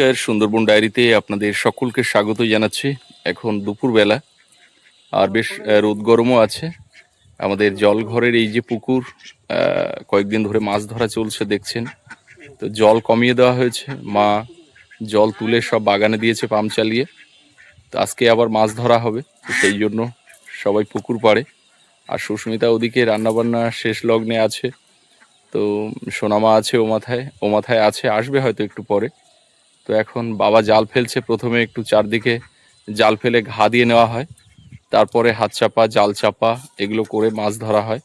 নমস্কার, সুন্দরবন ডায়েরিতে আপনাদের সকলকে স্বাগত জানাচ্ছি। এখন দুপুরবেলা আর বেশ রোদ গরমও আছে। আমাদের জলঘরের এই যে পুকুর, কয়েকদিন ধরে মাছ ধরা চলছে দেখছেন। তো জল কমিয়ে দেওয়া হয়েছে, মা জল তুলে সব বাগানে দিয়েছে পাম্প চালিয়ে। তো আজকে আবার মাছ ধরা হবে, তো সেই জন্য সবাই পুকুর পাড়ে। আর সুস্মিতা ওদিকে রান্নাবান্না শেষ লগ্নে আছে। তো সোনামা আছে ও মাথায় আছে, আসবে হয়তো একটু পরে। তো এখন বাবা জাল ফেলছে। প্রথমে একটু চারদিকে জাল ফেলে ঘা দিয়ে নেওয়া হয়, তারপরে হাত চাপা, জাল চাপা এগুলো করে মাছ ধরা হয়।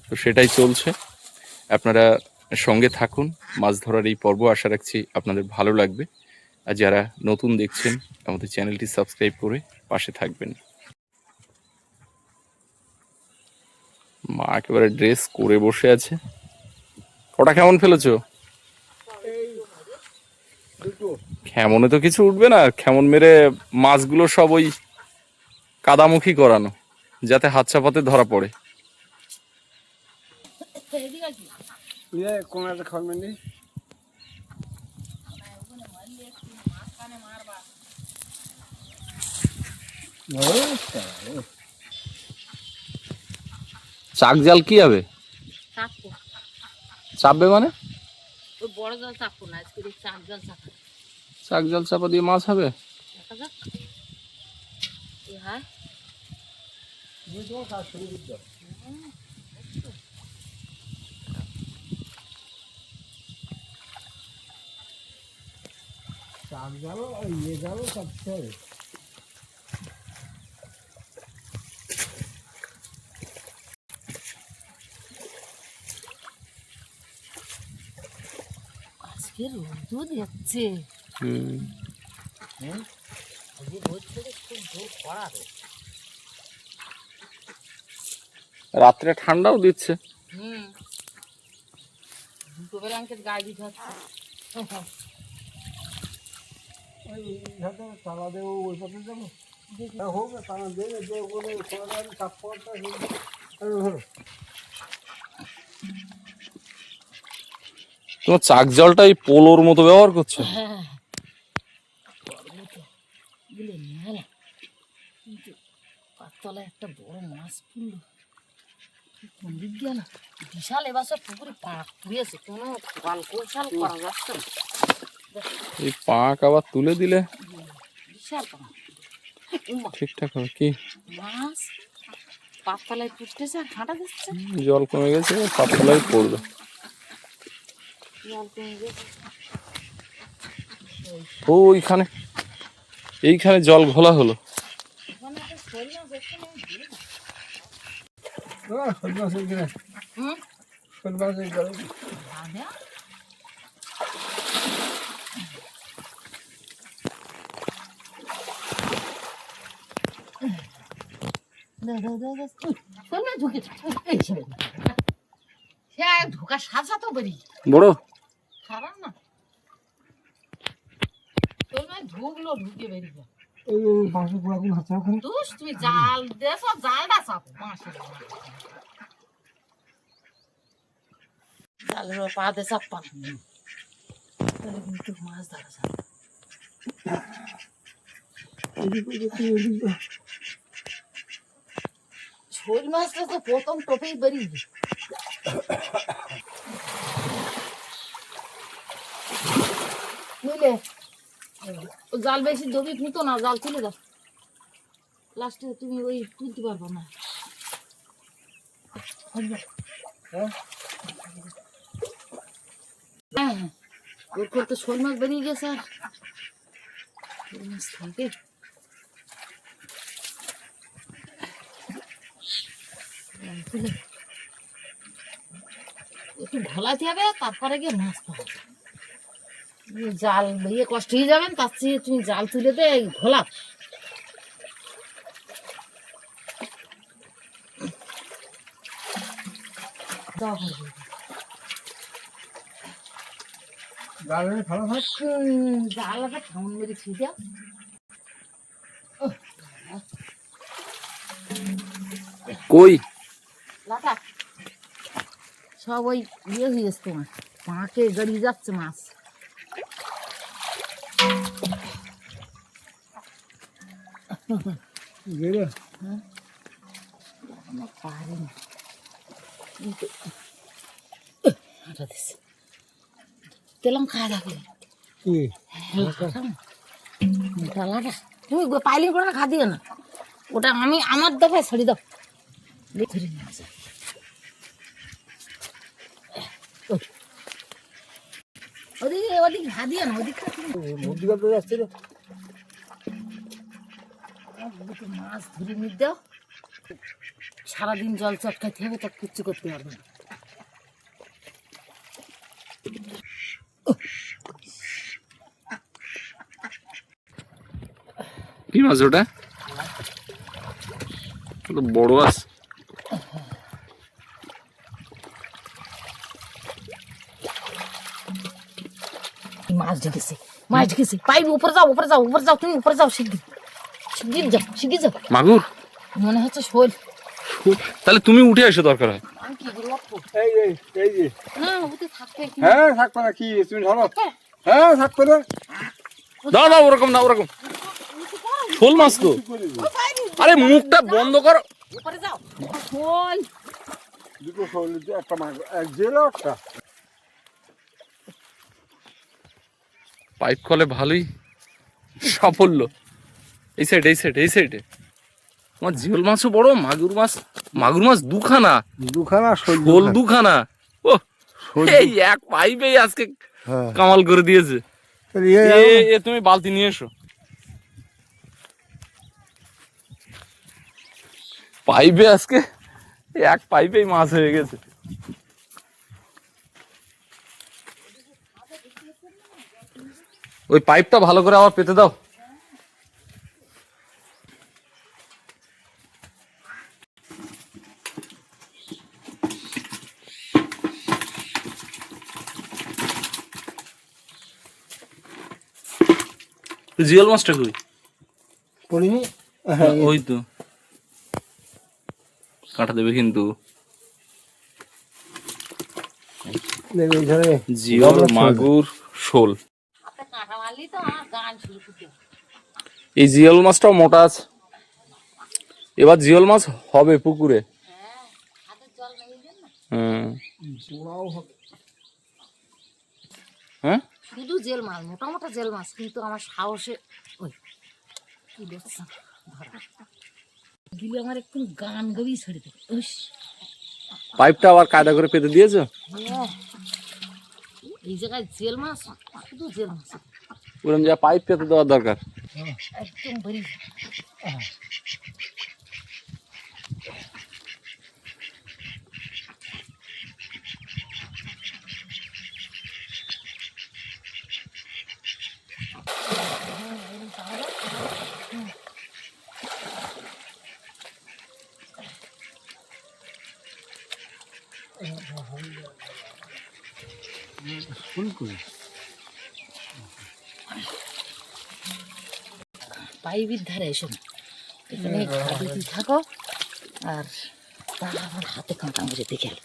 তো সেটাই চলছে, আপনারা সঙ্গে থাকুন। মাছ ধরার এই পর্ব আশা রাখছি আপনাদের ভালো লাগবে। আর যারা নতুন দেখছেন আমাদের চ্যানেলটি সাবস্ক্রাইব করে পাশে থাকবেন। মা একেবারে ড্রেস করে বসে আছে। ওটা কেমন ফেলেছো? খেমনে তো কিছু উঠবে না, খেমন মেরে মাছগুলো সব ওই কাদামুখী করানো, যাতে হাত চাপাতে ধরা পড়ে। চাক জাল কি হবে? চাপবে মানে? বড় জাল চাপবো না, আজকে চাক জাল চাপবো। চাক জাল চাপা দিয়ে মাছ হবে? দেখা যাক কি হয়। চাক জালও ইয়ে জালও চাপতে হবে। আজকে রোদ যাচ্ছে। রাত্রে ঠান্ডাও দিচ্ছে। দুপুরবেলা আমাকে গায়ে দিতে হচ্ছে। ওই ঘাটে তালা দেবো, ওই পথে যাবো। হোক না, তালা দেবে, যে বলে চাপ পড়তে ধরো। তোমার চাক জলটা এই পোলোর মতো ব্যবহার করছো? হ্যাঁ, পাততলায় একটা বড় মাছ পড়লো, কোন দিক গেল। বিশাল এবছর পুকুরে পাক তুলেছে, কোনো কল কৌশল করা যাচ্ছে না। এই পাক আবার তুলে দিলে বিশাল পাক, ঠিকঠাক হবে। কি মাছ পাততলায় পুষতেছে আর ঘাঁটা দিচ্ছে। জল কমে গেছে, পাতলাই পড়বে। জল কমে গেছে। ওইখানে এইখানে জল ঘোলা হলো। ওখানে একটা শোল মাছ দেখতে নেই। শোল মাছের কিনে, শোল মাছের গেল। ঢোকা সাজা তো বেরি বড় খারাপ না, ঢুকলো ঢুকে বেরিয়ে। তুমি জাল দেছো, জালটা চাপো মাছের জালের পা দিয়ে চাপা, তাহলে কিন্তু মাছ ধরা যাবে। শোল মাছটা তো প্রথম টোপেই বেরিয়ে বুঝলে। জাল বেশি দবি ফুটো না, জাল তুলে দাও, লাস্টে তুমি ওই তুলতে পারবো না। হ্যাঁ, ওর করতে শোল মাছ বেরিয়ে গেছে। আর শোল মাছ থাকে একটু ঘোলাতে হবে, তারপরে গিয়ে মাছ পাওয়া যায়। জাল ইয়ে কষ্ট হয়ে যাবেন, তার চেয়ে তুমি জাল তুলে দে ঘোলা। জালটা খাউন মেরে ছিঁড়ে দাও। কই লাটা সব ওই ইয়ে হয়ে গেছে, তোমার পাঁকে গড়িয়ে যাচ্ছে মাছ। গেলে আমি পারি না কিন্তু হাঁটা দিচ্ছে তেলাম খাওয়া থাকলে কি ডালাটা তুমি পাইলিং করে না খা দিও না ওটা আমি আমার দফায় ছড়ি দাও ধরে নিয়ে আসা ওদিকে ওদিকে ঘা দিও না ওদিকে মুরগি কাটতে যাচ্ছে রে দুটো মাছ ধরে নিয়ে দাও সারাদিন জল চটকাইতে হবে তা কিচ্ছু করতে পারবে না কি মাছ ওটা? ওটা বড় মাছ। মাছ ঢেকেছে মাছ ঢেকেছে পাইবি উপরে যাও উপরে যাও উপরে যাও তুমি উপরে যাও শিগগির শিগগির যাও শিগগির যাও মাগুর? মনে হচ্ছে শোল তাহলে তুমি উঠে এসো দরকার হয়। আমি কি করবো এই যে না ওতে থাকবে হ্যাঁ থাকবে না কি তুমি ধরো হ্যাঁ থাকবে না দাও দাও ওরকম না ওরকম শোল মাছ তো। আরে মুখটা বন্ধ করো। উপরে যাও শোল দুটো শোল একটা মাছ এক জেলে একটা পাইপ কলে ভালোই সাফল্য। এই সাইড এই সাইড এই সাইডে তোমার জিওল মাছও বড়, মাগুর মাছ দুখানা, শোল দুখানা। ও এই এক পাইপেই আজকে কামাল করে দিয়েছে। এ তুমি বালতি নিয়ে এসো। পাইপে আজকে এক পাইপেই মাছ হয়ে গেছে। ওই পাইপটা ভালো করে আবার পেতে দাও। জিওল মাছটা কই? পড়িনি ওই তো কাটা দেবে কিন্তু। জিওল, মাগুর, শোল। কাঁটা মারলি তো আমার গান শুরু করতে এই জিওল মাছটাও মোটা আছে। এবার জিওল মাছ হবে পুকুরে। হাতের জল নেই না হ্যাঁ শুধু জেল মাছ মোটা মোটা জেল মাছ কিন্তু আমার সাহসে ওই কি দেখছেন ধরা দিলে আমার একটু গান গাবি ছেড়ে দেবে পাইপটা আবার কায়দা করে পেতে দিয়েছো? এই জায়গায় জেল মাছ শুধু জেল মাছ ওরকম যা পাইপ পেতে দেওয়ার দরকার। একদম ভরি পাইপের ধারে এসো না এখানে খাদিতে থাকো আর তার আমার হাতে কাঁটা মেরে দেখে এলো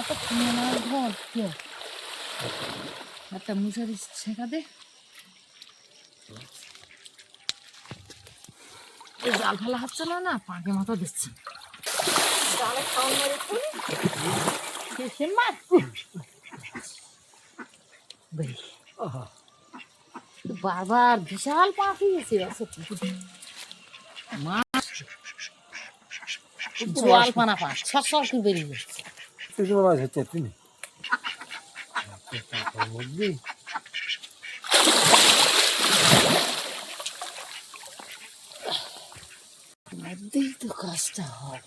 তো কিনে নেওয়ার ঘর কেউ একটা মুসারি ছেঁকা দে জাল ফেলা হচ্ছে না পাকে মাথা দিচ্ছে বারবার বিশাল পাখি গেছে মাছ জল পানা পাঁচ সব কি বেরিয়ে যাচ্ছে মধ্যেই তো কাজটা হয়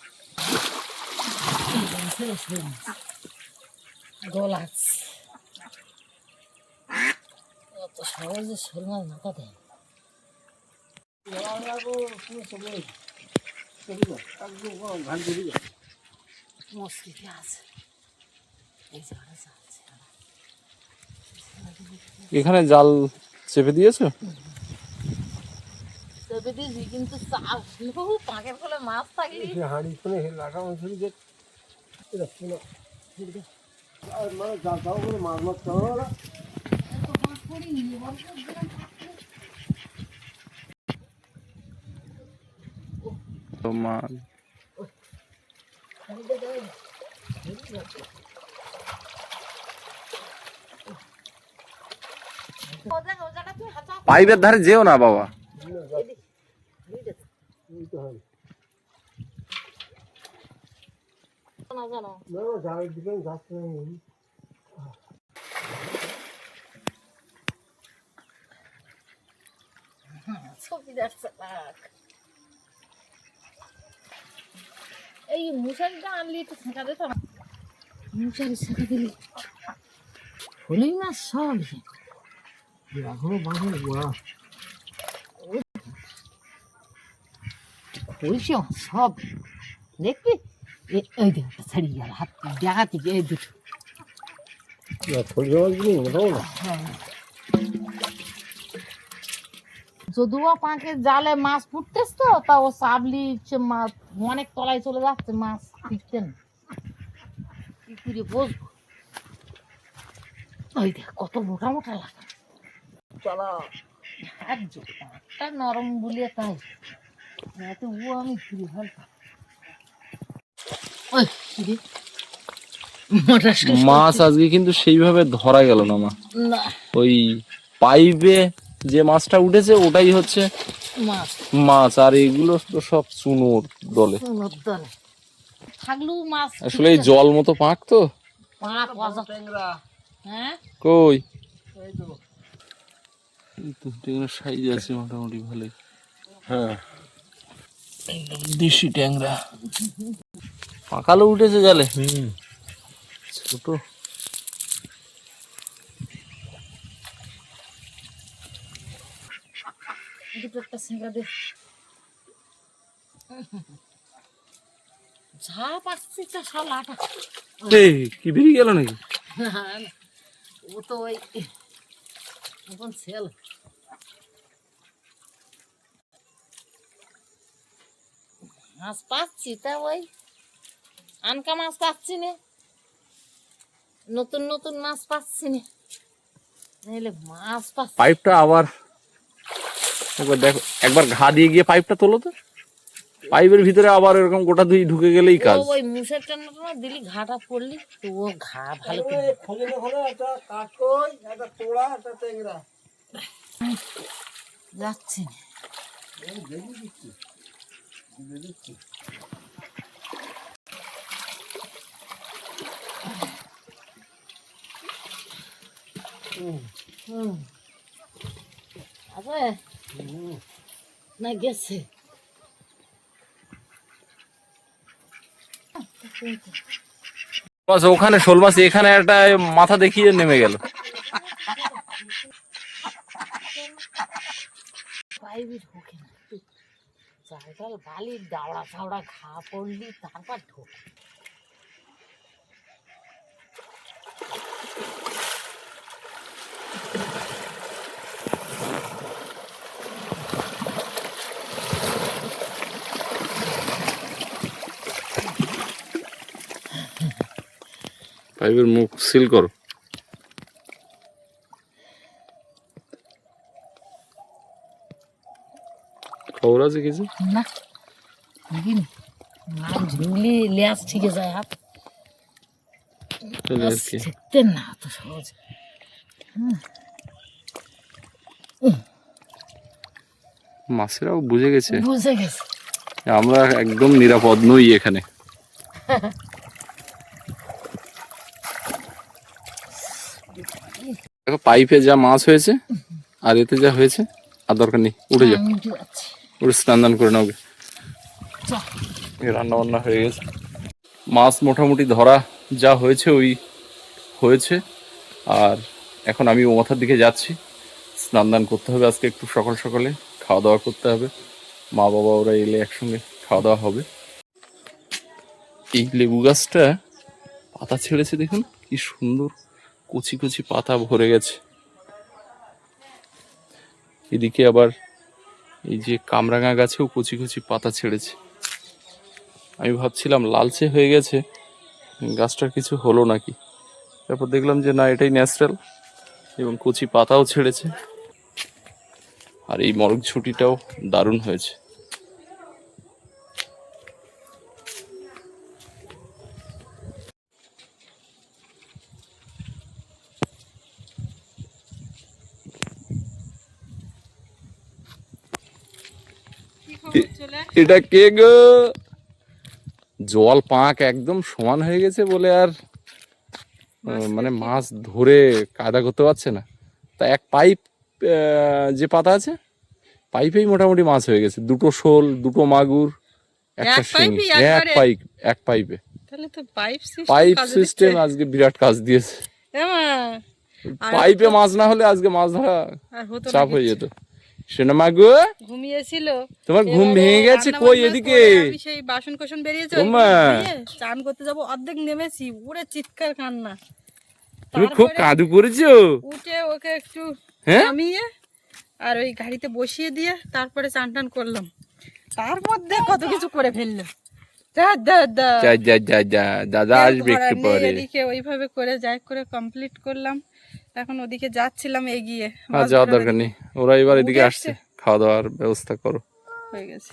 গোলাচ অত সহজে শোল মাছ মাথা দেয় মস্তিতে আছে এই জায়গাটা আছে এখানে জাল চেপে দিয়েছো? চেপে দিয়েছি কিন্তু চাপ পাঁকের ফলে মাছ থাকলে সে হাঁড়ি ফোনে লাগানো ছিল যে এটা পুরো আর মানে যা যাও করে মাছ মাছ খাওয়া না এত মাছ পড়িনি বলতে তো মাছ পাইপের ধারে যেও না বাবা। এই তো হয় না জানো না না যাওয়ার দিকে যাচ্ছে না ছবি দেখছে এই মশারিটা আনলি একটু ছেঁকা দিতাম মশারি ছেঁকা দিলি হলেই না সব এখনো বাঁধে গোড়া হয়েছে সব দেখবি এই দেখ ছাড়িয়ে গেল হাত দেখা থেকে এই দুটো ছোট মাছগুলো মোটাও না যদিও পাঁকে জালে মাছ ফুটতেছ তো তা ও চাবলি মাছ অনেক তলায় চলে যাচ্ছে মাছ ফিরতে না কি করে বসবো ওই দেখ কত মোটা মোটা লাগে চলো একটা নরম বলিয়ে তাই তো ও আমি ঘুরে ফেলতাম ওই কি মাছ আজকে কিন্তু সেইভাবে ধরা গেল না মা। না ওই পাইপে যে মাছটা উঠেছে ওটাই হচ্ছে মাছ মাছ, আর এগুলো তো সব চুনোর দলে। দলে থাকলেও মাছ আসলে এই জল মতো পাক তো পাঁক ট্যাংরা হ্যাঁ কই এই তো এই তো ট্যাংরা সাইজ আছে মোটামুটি ভালোই। হ্যাঁ দেশি ট্যাংরা পাকালো উঠেছে জালে ছোট। দুটো একটা ছেঁকা দে যা পাচ্ছি তা সব লাটা কি বেরিয়ে গেল নাকি? ও তো ওই এখন ছেল মাছ পাচ্ছি তা ওই আনকা মাছ পাচ্ছি না নতুন নতুন মাছ পাচ্ছি না নাহলে মাছ পাচ্ছি পাইপটা আবার একবার দেখো, একবার ঘা দিয়ে গিয়ে পাইপটা তোলো তো। পাইপের ভিতরে আবার এরকম গোটা দুই ঢুকে গেলেই কাজ। ওই মুসের টানা দিলি ঘাটা পড়লি তো ও ঘা ভালো করে খোলে না খোলে একটা কাঠকই একটা তোড়া একটা ট্যাংরা যাচ্ছে না আছে না গেছে মাছ ওখানে শোল মাছ, এখানে একটা মাথা দেখিয়ে নেমে গেল। পাইবি ঢোকে না জায়গাল বালির দাওড়া ফাওড়া ঘা পড়লি তারপর ঢোকে পাইপের মুখ সিল করো। খবর আছে কিছু? না দেখিনি মাছ ঝুলি লেজ ঠিকে যায় হাত তাহলে আর কি, শিখতে না এত সহজ মাছেরাও বুঝে গেছে বুঝে গেছে আমরা একদম নিরাপদ নই এখানে। দেখো পাইপে যা মাছ হয়েছে আর এতে যা হয়েছে আর দরকার নেই, উঠে যাও, আমি উঠে যাচ্ছি উঠে স্নান দান করে নাও। চল রান্না বান্না হয়ে গেছে, মাছ মোটামুটি ধরা যা হয়েছে ওই হয়েছে। আর এখন আমি ও মাথার দিকে যাচ্ছি, স্নান দান করতে হবে আজকে একটু সকাল সকালে, খাওয়া দাওয়া করতে হবে, মা বাবা ওরা এলে একসঙ্গে খাওয়া দাওয়া হবে। এই লেবু গাছটা পাতা ছেড়েছে দেখুন কি সুন্দর, কচি কচি পাতা ভরে গেছে। এদিকে আবার এই যে কামরাঙা গাছেও কচি কচি পাতা ছেড়েছে। আমি ভাবছিলাম লালচে হয়ে গেছে, গাছটার কিছু হলো নাকি, তারপর দেখলাম যে না, এটাই ন্যাচারাল এবং কচি পাতাও ছেড়েছে। আর এই মরগঝুঁটিটাও দারুণ হয়েছে। এটা কে গো? জল পাঁক একদম সমান হয়ে গেছে বলে আর মানে মাছ ধরে কায়দা করতে পারছে না। তা এক পাইপ যে পাতা আছে, পাইপেই মোটামুটি মাছ হয়ে গেছে। 2টো শোল, 2টো মাগুর, একটা শিঙি, এক পাইপে। তাহলে তো পাইপ সিস্টেম আজকে বিরাট কাজ দিয়েছে। পাইপে মাছ না হলে আজকে মাছ ধরা চাপ হয়ে যেত। শোনো মাগু, ঘুমিয়েছিল, তোমার ঘুম ভেঙে গেছে? কই এদিকে। আমি সেই বাসন কোসন বেরিয়েছে, চান করতে যাবো, অর্ধেক নেমেছি, উড়ে চিৎকার কান্না। তুমি খুব কাঁদু করেছো। উঠে ওকে একটু নামিয়ে আর ওই গাড়িতে বসিয়ে দিয়ে তারপরে চান টান করলাম। তার মধ্যে কত কিছু করে ফেললো। দাদা আসবে একটু পরে। এদিকে ওইভাবে করে যাই করে কমপ্লিট করলাম। এখন ওদিকে যাচ্ছিলাম এগিয়ে। আর যাওয়ার দরকার নেই, ওরা এবার এদিকে আসছে, খাওয়া দাওয়ার ব্যবস্থা করো। হয়ে গেছে।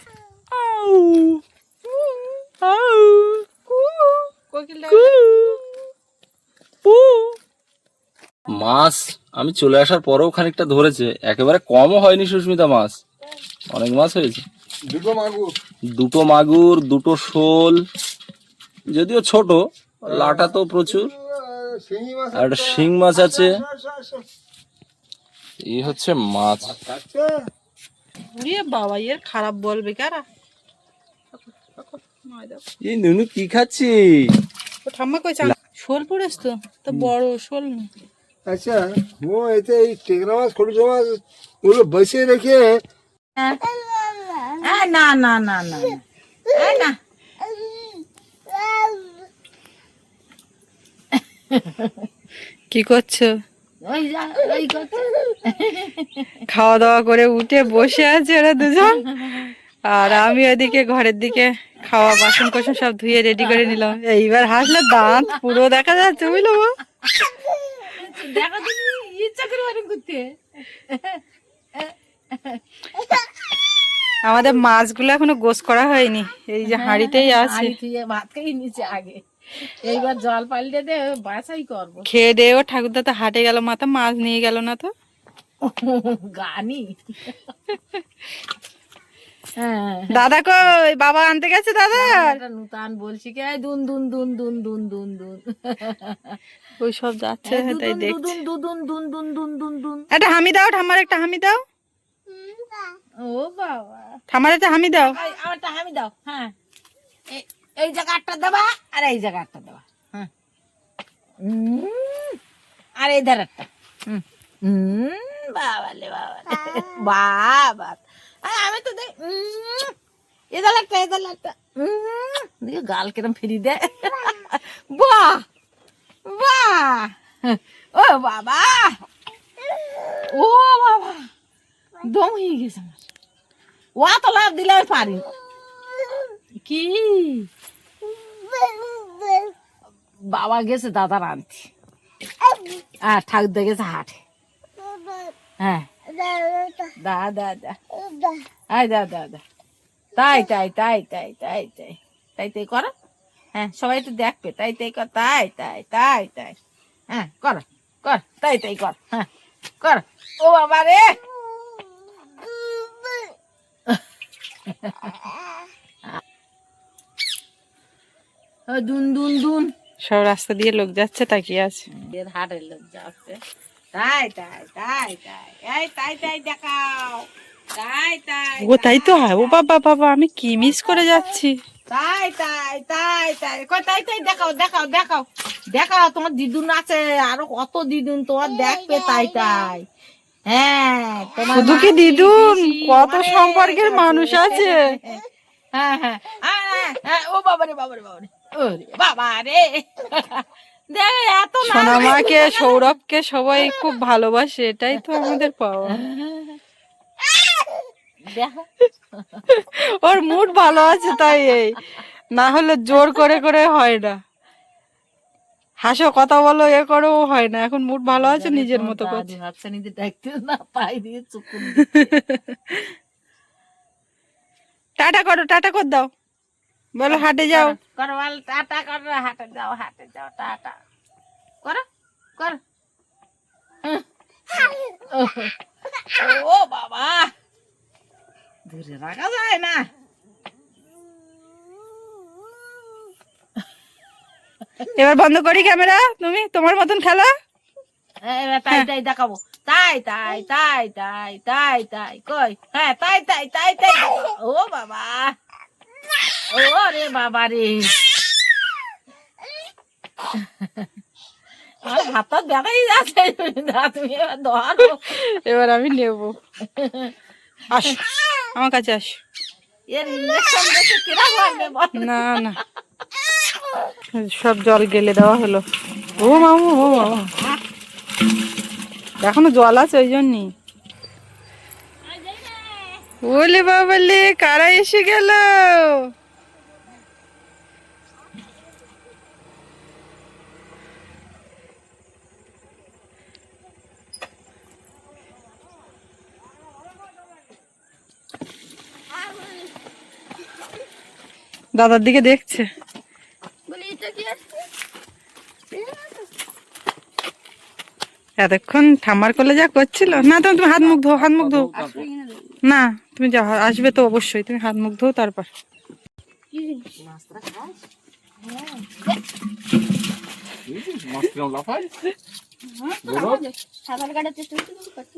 মাছ আমি চলে আসার পরেও খানিকটা ধরেছে, একেবারে কমও হয়নি সুস্মিতা, মাছ অনেক মাছ হয়েছে। 2টো মাগুর, 2টো শোল, যদিও ছোট, লাটা তো প্রচুর, আর একটা শিং মাছ আছে। এই হচ্ছে মাছ। বাবা, এর খারাপ বলবে কারা? এই নুনু কি খাচ্ছি? ঠাম্মা কইছে শোল পড়েছ তো, তো বড় শোল না। আচ্ছা, ও এতে এই টেকরা মাছ, ছোট মাছ ওগুলো বসিয়ে রেখে। না না না না না, কি করছো? খাওয়া দাওয়া করে উঠে বসে আছে ওরা দুজন, আর আমি ওদিকে ঘরের দিকে খাওয়া বাসন কোসন সব ধুয়ে রেডি করে নিলাম। এইবার হাসলে দাঁত পুরো দেখা যাচ্ছে, বুঝলো? আমাদের মাছগুলো এখনো গোস করা হয়নি, এই যে হাঁড়িতেই আছে। ভাত খেয়ে নিচে আগে, এইবার জল পাল্টে দে, বাছাই করবো। খেয়ে দে, ও ঠাকুরদা তো হাটে গেল, মাথা মাছ নিয়ে গেল না তো। গানি দাদা কই? বাবা আনতে গেছে দাদা। নূতন বলছি কে, দুন দুন দুন দুন দুন দুন দুন, ওই সব যাচ্ছে, তাই দেখছি। দুন দুন দুন দুন দুন দুন দুন। একটা হামি দাও, ঠাম্মার একটা হামি দাও। ও বাবা, ঠাম্মার একটা হামি দাও। আমারটা হামি দাও। হ্যাঁ, এই জায়গাটা দেবা আর এই জায়গাটা দেবা। হ্যাঁ, আর এই ধারটা। বাবালে বাবালে বাবা, আমি তো দেখ এদাল একটা দেখে গাল কেরম ফিরি দে। বাহ বাহ, ও বাবা, ও বাবা, দম হয়ে গেছে আমার। ও তো লাভ দিলে আমি পারি কি। বাবা গেছে দাদার আনতে, আর ঠাকুরদা গেছে হাটে। হ্যাঁ, দা দা দা, আয় দা দা দা, তাই তাই তাই তাই তাই তাই তাই তাই করো। হ্যাঁ, সবাই তো দেখবে, তাই তাই কর, তাই তাই তাই তাই। হ্যাঁ, কর কর, তাই তাই কর। হ্যাঁ, কর। ও বাবা রে, দুন দুন দুন। সব রাস্তা দিয়ে লোক যাচ্ছে, তাকিয়ে আছে। এর হাটের লোক যাচ্ছে, তাই তাই তাই তাই, এই তাই তাই দেখাও, তাই তাই। ও তাই তো হয়। ও বাবা বাবা, আমি কি মিস করে যাচ্ছি। তাই তাই তাই তাই, কই তাই তাই দেখাও দেখাও দেখাও দেখাও। তোমার দিদুন আছে, আরো কত দিদুন তোমার দেখবে, তাই তাই। হ্যাঁ, তোমার শুধু কি দিদুন, কত সম্পর্কের মানুষ আছে। হ্যাঁ হ্যাঁ হ্যাঁ, ও বাবারে বাবারে বাবারে, ওরে বাবা রে, দেখ এত সোনামাকে, সৌরভকে সবাই খুব ভালোবাসে, এটাই তো আমাদের পাওয়া। দেখো ওর মুড ভালো আছে তাই এই, না হলে জোর করে করে হয় না। হাসো, কথা বলো, এ করো, হয় না। এখন মুড ভালো আছে, নিজের মতো করছে। হাতটা নিতে ডাকতে না, পাই দিয়ে চুপ করে টাটা করো, টাটা কর দাও, বলো হাটে যাও। করো বল, টাটা করো, হাটে যাও টাটা করো করো। ও বাবা, ধরে রাখা যায় না। এবার বন্ধ করি ক্যামেরা, তুমি তোমার মতন খেলো। এবার তাই তাই দেখাবো, তাই তাই তাই তাই তাই তাই কই, হ্যাঁ তাই তাই তাই তাই। ও বাবা, ও রে বাবা রে, আমার হাতটা দেখাই যাচ্ছে। তুমি এবার ধরো, এবার আমি নেব, আসো আমার কাছে আসো। এর ইঞ্জেকশন দেখে কিরা বলবে বল। না না, সব জল গেলে দেওয়া হলো। ও মামু, ও মামু, এখনো জল আছে ওই জন্যই। ওলে বাবালে, কারা এসে গেল? দাদার দিকে দেখছে। এতক্ষণ ঠাম্মার কোলে যা করছিল। না তুমি হাত মুখ ধো, হাত মুখ ধো। না তুমি যা, আসবে তো অবশ্যই, তুমি হাত মুখ ধো তারপর। মাছ কিরম লাফায়? সাঁতার কাটার চেষ্টা করছি,